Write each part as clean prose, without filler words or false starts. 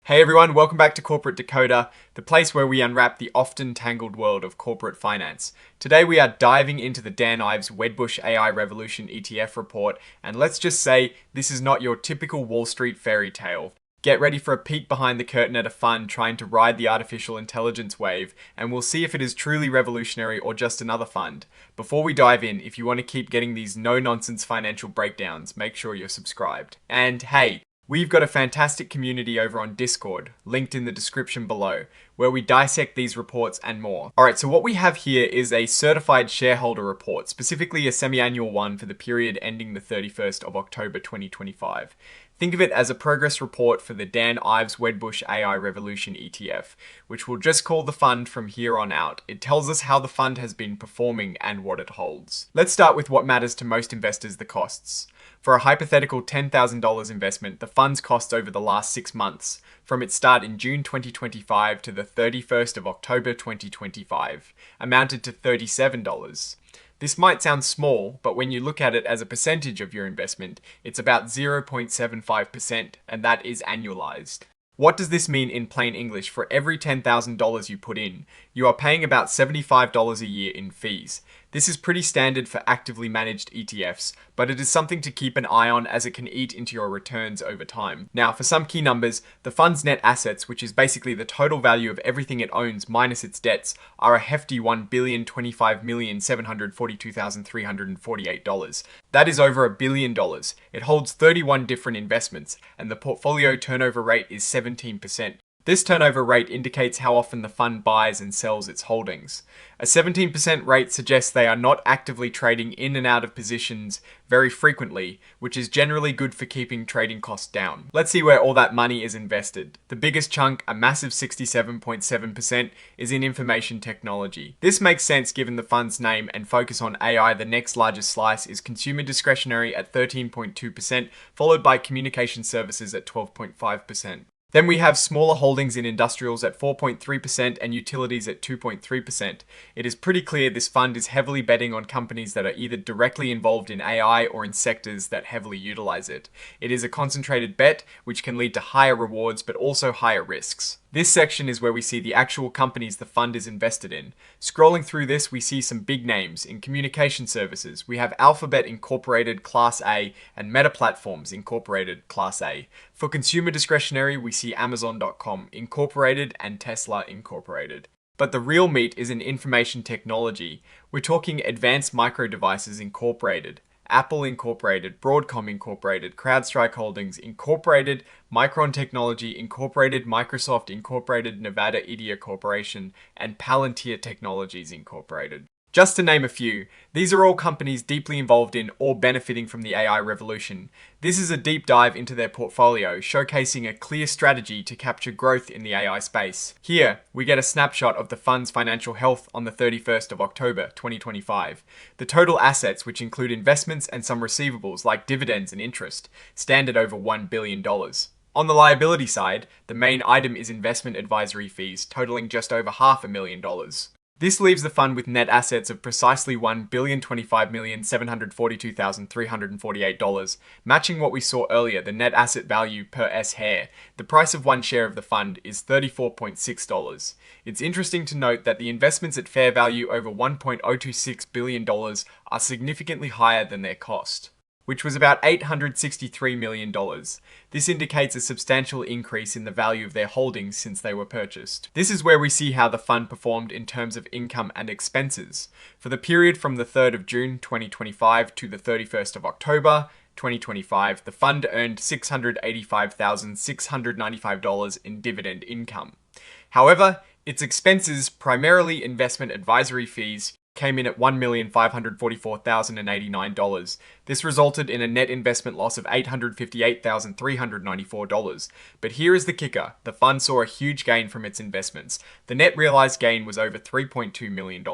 Hey everyone, welcome back to Corporate Decoder, the place where we unwrap the often tangled world of corporate finance. Today we are diving into the Dan Ives Wedbush AI Revolution ETF report, and let's just say this is not your typical Wall Street fairy tale. Get ready for a peek behind the curtain at a fund trying to ride the artificial intelligence wave, and we'll see if it is truly revolutionary or just another fund. Before we dive in, if you want to keep getting these no-nonsense financial breakdowns, make sure you're subscribed. And hey, we've got a fantastic community over on Discord, linked in the description below, where we dissect these reports and more. Alright, so what we have here is a certified shareholder report, specifically a semi-annual one for the period ending the 31st of October 2025. Think of it as a progress report for the Dan Ives Wedbush AI Revolution ETF, which we'll just call the fund from here on out. It tells us how the fund has been performing and what it holds. Let's start with what matters to most investors, the costs. For a hypothetical $10,000 investment, the fund's costs over the last 6 months, from its start in June 2025 to the 31st of October 2025, amounted to $37. This might sound small, but when you look at it as a percentage of your investment, it's about 0.75%, and that is annualized. What does this mean in plain English? For every $10,000 you put in, you are paying about $75 a year in fees. This is pretty standard for actively managed ETFs, but it is something to keep an eye on as it can eat into your returns over time. Now, for some key numbers, the fund's net assets, which is basically the total value of everything it owns minus its debts, are a hefty $1,025,742,348. That is over $1 billion. It holds 31 different investments, and the portfolio turnover rate is 17%. This turnover rate indicates how often the fund buys and sells its holdings. A 17% rate suggests they are not actively trading in and out of positions very frequently, which is generally good for keeping trading costs down. Let's see where all that money is invested. The biggest chunk, a massive 67.7%, is in information technology. This makes sense given the fund's name and focus on AI. The next largest slice is consumer discretionary at 13.2%, followed by communication services at 12.5%. Then we have smaller holdings in industrials at 4.3% and utilities at 2.3%. It is pretty clear this fund is heavily betting on companies that are either directly involved in AI or in sectors that heavily utilize it. It is a concentrated bet, which can lead to higher rewards but also higher risks. This section is where we see the actual companies the fund is invested in. Scrolling through this, we see some big names. In communication services, we have Alphabet Incorporated Class A and Meta Platforms Incorporated Class A. For consumer discretionary, we see Amazon.com Incorporated and Tesla Incorporated. But the real meat is in information technology. We're talking Advanced Micro Devices Incorporated, Apple Incorporated, Broadcom Incorporated, CrowdStrike Holdings Incorporated, Micron Technology Incorporated, Microsoft Incorporated, Nevada Idia Corporation, and Palantir Technologies Incorporated. Just to name a few, these are all companies deeply involved in or benefiting from the AI revolution. This is a deep dive into their portfolio, showcasing a clear strategy to capture growth in the AI space. Here, we get a snapshot of the fund's financial health on the 31st of October 2025. The total assets, which include investments and some receivables like dividends and interest, stand at over $1 billion. On the liability side, the main item is investment advisory fees, totaling just over $500,000. This leaves the fund with net assets of precisely $1,025,742,348, matching what we saw earlier, the net asset value per S-share. The price of one share of the fund is $34.6. It's interesting to note that the investments at fair value over $1.026 billion are significantly higher than their cost, which was about $863 million. This indicates a substantial increase in the value of their holdings since they were purchased. This is where we see how the fund performed in terms of income and expenses. For the period from the 3rd of June 2025 to the 31st of October 2025, the fund earned $685,695 in dividend income. However, its expenses, primarily investment advisory fees, came in at $1,544,089. This resulted in a net investment loss of $858,394. But here is the kicker. The fund saw a huge gain from its investments. The net realized gain was over $3.2 million.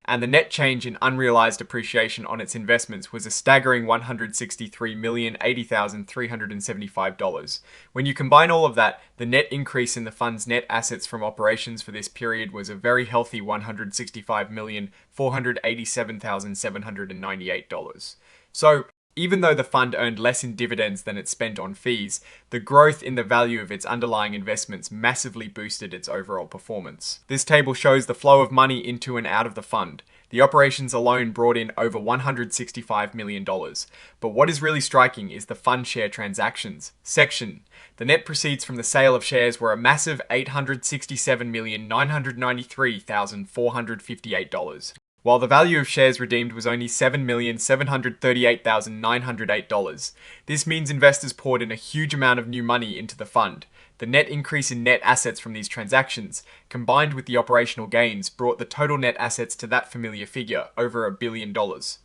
And the net change in unrealized appreciation on its investments was a staggering $163,080,375. When you combine all of that, the net increase in the fund's net assets from operations for this period was a very healthy $165,487,798. So, Even though the fund earned less in dividends than it spent on fees, the growth in the value of its underlying investments massively boosted its overall performance. This table shows the flow of money into and out of the fund. The operations alone brought in over $165 million. But what is really striking is the fund share transactions section. The net proceeds from the sale of shares were a massive $867,993,458. While the value of shares redeemed was only $7,738,908. This means investors poured in a huge amount of new money into the fund. The net increase in net assets from these transactions, combined with the operational gains, brought the total net assets to that familiar figure, over $1 billion.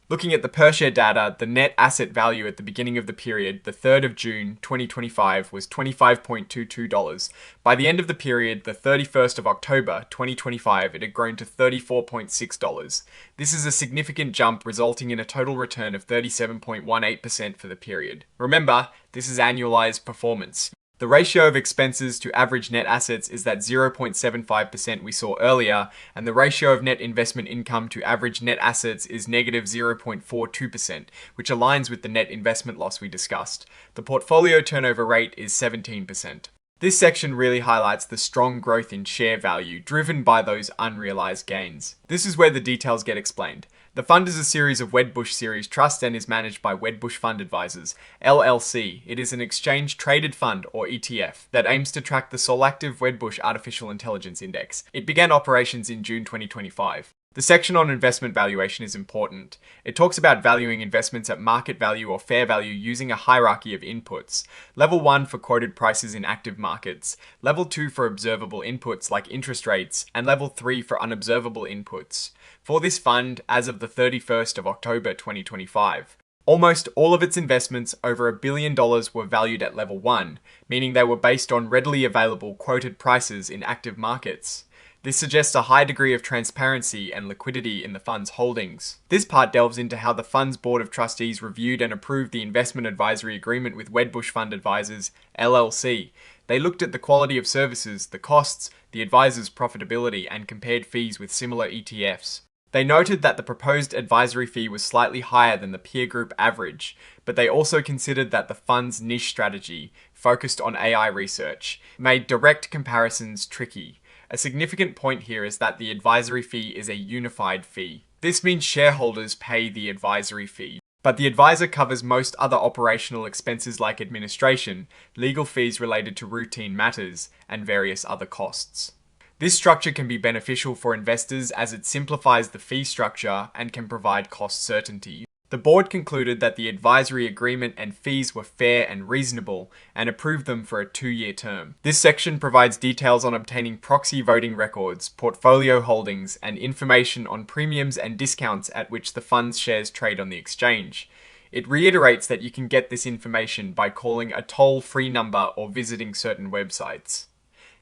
Looking at the per share data, the net asset value at the beginning of the period, the 3rd of June 2025, was $25.22. By the end of the period, the 31st of October 2025, it had grown to $34.6. This is a significant jump, resulting in a total return of 37.18% for the period. Remember, this is annualized performance. The ratio of expenses to average net assets is that 0.75% we saw earlier, and the ratio of net investment income to average net assets is negative 0.42%, which aligns with the net investment loss we discussed. The portfolio turnover rate is 17%. This section really highlights the strong growth in share value driven by those unrealized gains. This is where the details get explained. The fund is a series of Wedbush series trusts and is managed by Wedbush Fund Advisors, LLC. It is an exchange-traded fund, or ETF, that aims to track the Solactive Wedbush Artificial Intelligence Index. It began operations in June 2025. The section on investment valuation is important. It talks about valuing investments at market value or fair value using a hierarchy of inputs. Level 1 for quoted prices in active markets, Level 2 for observable inputs like interest rates, and Level 3 for unobservable inputs. For this fund, as of the 31st of October 2025, almost all of its investments, over $1 billion, were valued at Level 1, meaning they were based on readily available quoted prices in active markets. This suggests a high degree of transparency and liquidity in the fund's holdings. This part delves into how the fund's board of trustees reviewed and approved the investment advisory agreement with Wedbush Fund Advisors, LLC. They looked at the quality of services, the costs, the advisor's profitability, and compared fees with similar ETFs. They noted that the proposed advisory fee was slightly higher than the peer group average, but they also considered that the fund's niche strategy, focused on AI research, made direct comparisons tricky. A significant point here is that the advisory fee is a unified fee. This means shareholders pay the advisory fee, but the advisor covers most other operational expenses like administration, legal fees related to routine matters, and various other costs. This structure can be beneficial for investors as it simplifies the fee structure and can provide cost certainty. The board concluded that the advisory agreement and fees were fair and reasonable and approved them for a 2-year term. This section provides details on obtaining proxy voting records, portfolio holdings, and information on premiums and discounts at which the fund's shares trade on the exchange. It reiterates that you can get this information by calling a toll-free number or visiting certain websites.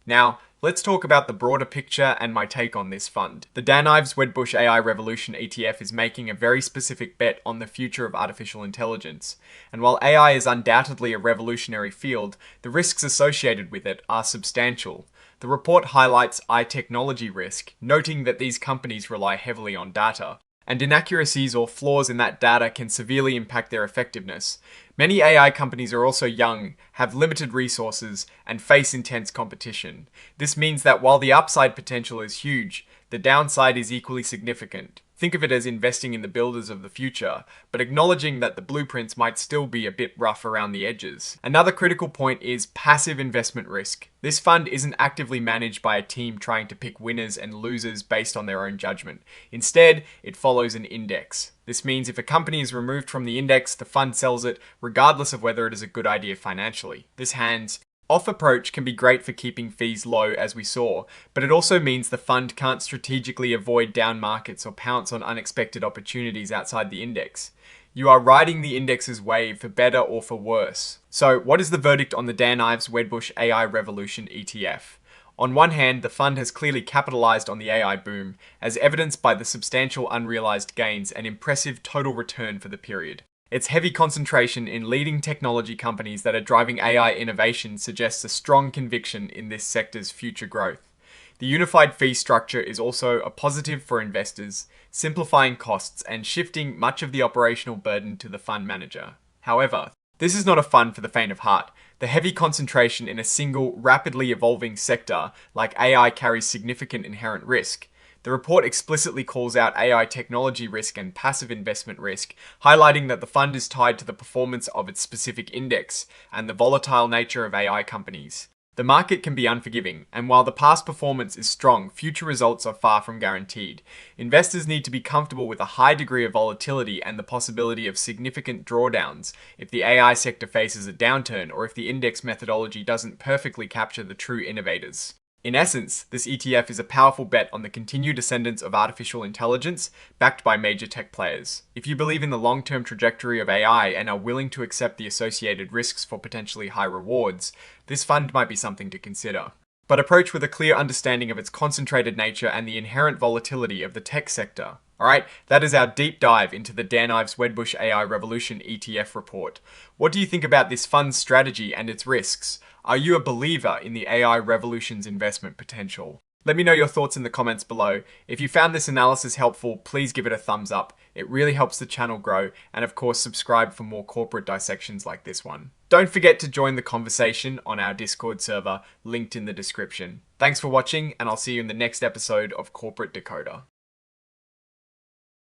Now, let's talk about the broader picture and my take on this fund. The Dan Ives Wedbush AI Revolution ETF is making a very specific bet on the future of artificial intelligence. And while AI is undoubtedly a revolutionary field, the risks associated with it are substantial. The report highlights technology risk, noting that these companies rely heavily on data, and inaccuracies or flaws in that data can severely impact their effectiveness. Many AI companies are also young, have limited resources, and face intense competition. This means that while the upside potential is huge, the downside is equally significant. Think of it as investing in the builders of the future, but acknowledging that the blueprints might still be a bit rough around the edges. Another critical point is passive investment risk. This fund isn't actively managed by a team trying to pick winners and losers based on their own judgment. Instead, it follows an index. This means if a company is removed from the index, the fund sells it, regardless of whether it is a good idea financially. This hands-off approach can be great for keeping fees low, as we saw, but it also means the fund can't strategically avoid down markets or pounce on unexpected opportunities outside the index. You are riding the index's wave for better or for worse. So, what is the verdict on the Dan Ives Wedbush AI Revolution ETF? On one hand, the fund has clearly capitalized on the AI boom, as evidenced by the substantial unrealized gains and impressive total return for the period. Its heavy concentration in leading technology companies that are driving AI innovation suggests a strong conviction in this sector's future growth. The unified fee structure is also a positive for investors, simplifying costs and shifting much of the operational burden to the fund manager. However, this is not a fund for the faint of heart. The heavy concentration in a single, rapidly evolving sector like AI carries significant inherent risk. The report explicitly calls out AI technology risk and passive investment risk, highlighting that the fund is tied to the performance of its specific index and the volatile nature of AI companies. The market can be unforgiving, and while the past performance is strong, future results are far from guaranteed. Investors need to be comfortable with a high degree of volatility and the possibility of significant drawdowns if the AI sector faces a downturn or if the index methodology doesn't perfectly capture the true innovators. In essence, this ETF is a powerful bet on the continued ascendance of artificial intelligence, backed by major tech players. If you believe in the long-term trajectory of AI and are willing to accept the associated risks for potentially high rewards, this fund might be something to consider. But approach with a clear understanding of its concentrated nature and the inherent volatility of the tech sector. Alright, that is our deep dive into the Dan Ives Wedbush AI Revolution ETF report. What do you think about this fund's strategy and its risks? Are you a believer in the AI revolution's investment potential? Let me know your thoughts in the comments below. If you found this analysis helpful, please give it a thumbs up. It really helps the channel grow, and of course subscribe for more corporate dissections like this one. Don't forget to join the conversation on our Discord server, linked in the description. Thanks for watching, and I'll see you in the next episode of Corporate Decoder.